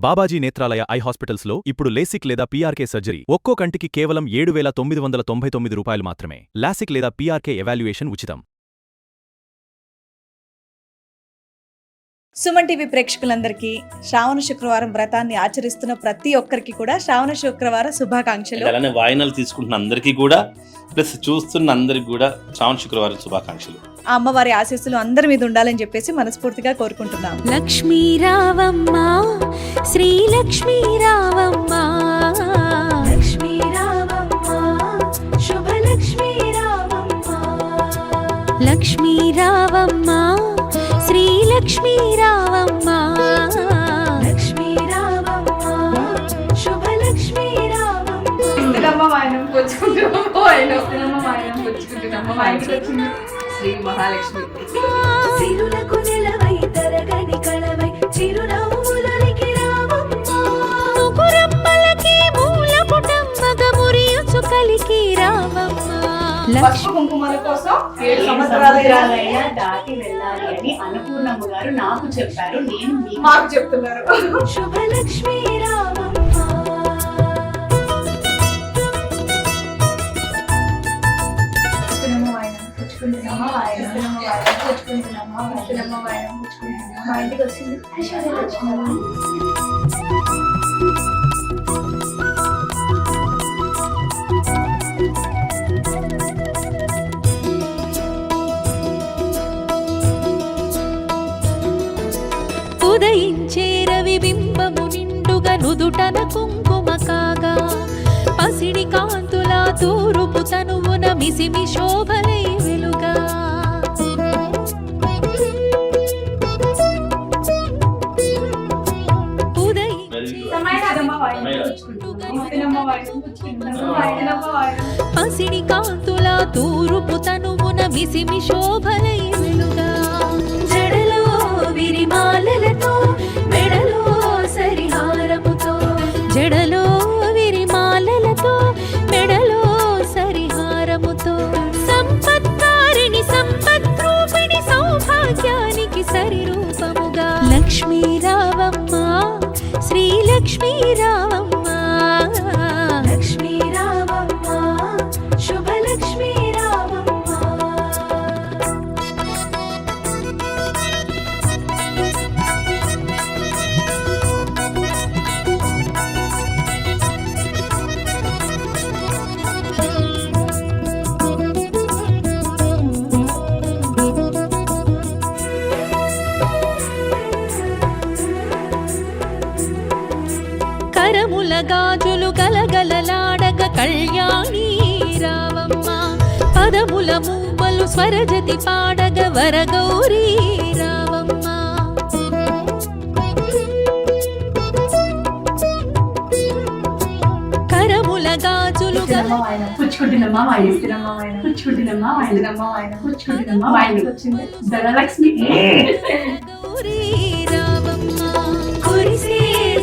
Babaji Netralaya I hospitals లో ఇప్పుడు LASIK లేదా పీఆర్కే సర్జరీ ఒక్కో కంటికి కేవలం 7,999 రూపాయలు మాత్రమే. లాసిక్ లేదా పీఆర్కే ఎవాల్యుయేషన్ ఉచితం. సుమన్ టీవీ ప్రేక్షకులందరికీ శ్రావణ శుక్రవారం వ్రతాన్ని ఆచరిస్తున్న ప్రతి ఒక్కరికి కూడా శ్రావణ శుక్రవార శుభాకాంక్షలు. అలానే వాయినాలు తీసుకుంటున్న అందరికీ కూడా ప్లస్ చూస్తున్న అందరికి కూడా శ్రావణ శుక్రవారం శుభాకాంక్షలు. ఆ అమ్మవారి ఆశీస్సులు అందరి మీద ఉండాలని చెప్పేసి మనస్ఫూర్తిగా కోరుకుంటున్నాం. లక్ష్మీ రావమ్మ శ్రీ లక్ష్మీ రావమ్మ, లక్ష్మీ రావమ్మ శుభ లక్ష్మీ రావమ్మ, లక్ష్మీ రావమ్మ శ్రీ లక్ష్మీ రావమ్మ, లక్ష్మీ రావమ్మ శుభ లక్ష్మీ రావమ్మ. శ్రీ మహాలక్ష్మి సిరులకు నెలవై తరగని కళవై చిరునవ్వులకి రావమ్మ, ముకురమ్మలకి మూల పుటమ్మగ మురియుచు కలికి రావమ్మ. పసుపు కుంకుమల కోసం 7 సంవత్సరాలైనా దాటి వెళ్ళాలి అని అన్నపూర్ణమ్మ గారు నాకు చెప్పారు. నేను మాకు చెప్తున్నారు. శుభలక్ష్మీ రావమ్మ. మా ఇంటికి వచ్చింది. ఉదయించే రవి బింబము నిండుగా నుదుటన కుంకుమ కాగా, పసిడి కాంతుల తూరుపు తనువున మిసిమి శోభలై వెలుగా, పసిడి కాంతుల తూరుపు తనువున మిసిమి శోభలై వెలుగా, జడలో విరిమాలలతో మెడలో సరిహారముతో, జడలో విరిమాలలతో మెడలో సరిహారముతో, సంపత్కారిణి సంపద్రూపిణి సౌభాగ్యానికి సరిరూపముగా లక్ష్మీ రావమ్మ శ్రీ లక్ష్మీ రావమ్మ, లక్ష్మీ రావమ్మ శుభ లక్ష్మీ రావమ్మ. కరముల గాజులు గలగలలాడగ కళ్యాణి రావమ్మ, పదముల మూవలు స్వరజతి పాడగ వరగౌరీ రావమ్మ, కరముల గాజులు పుచ్చుకుంటున్నమ్మా వాయిస్తున్నామ్మా వాయిన పుచ్చుకుంటున్నమ్మా వాయినమ్మా వాయిన పుచ్చుకుంటున్నమ్మా వాయినకి వచ్చింది ధనలక్ష్మి గౌరీ రావమ్మ, కురిసే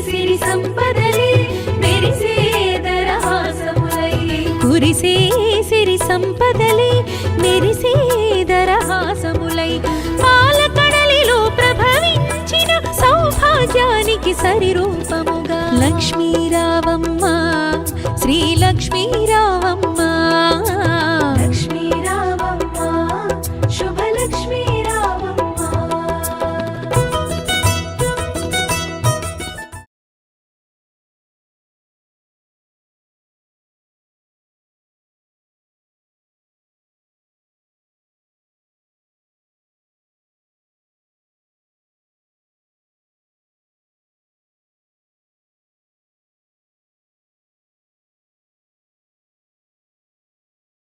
సిరి సంపదలే మెరిసే దరహాసములై, కురిసే సిరి సంపదలే మెరిసే దరహాసములై, పాలకడలిలో ప్రభవించిన సౌభాగ్యానికి సరిరూపముగా లక్ష్మీ రావమ్మ శ్రీ లక్ష్మీ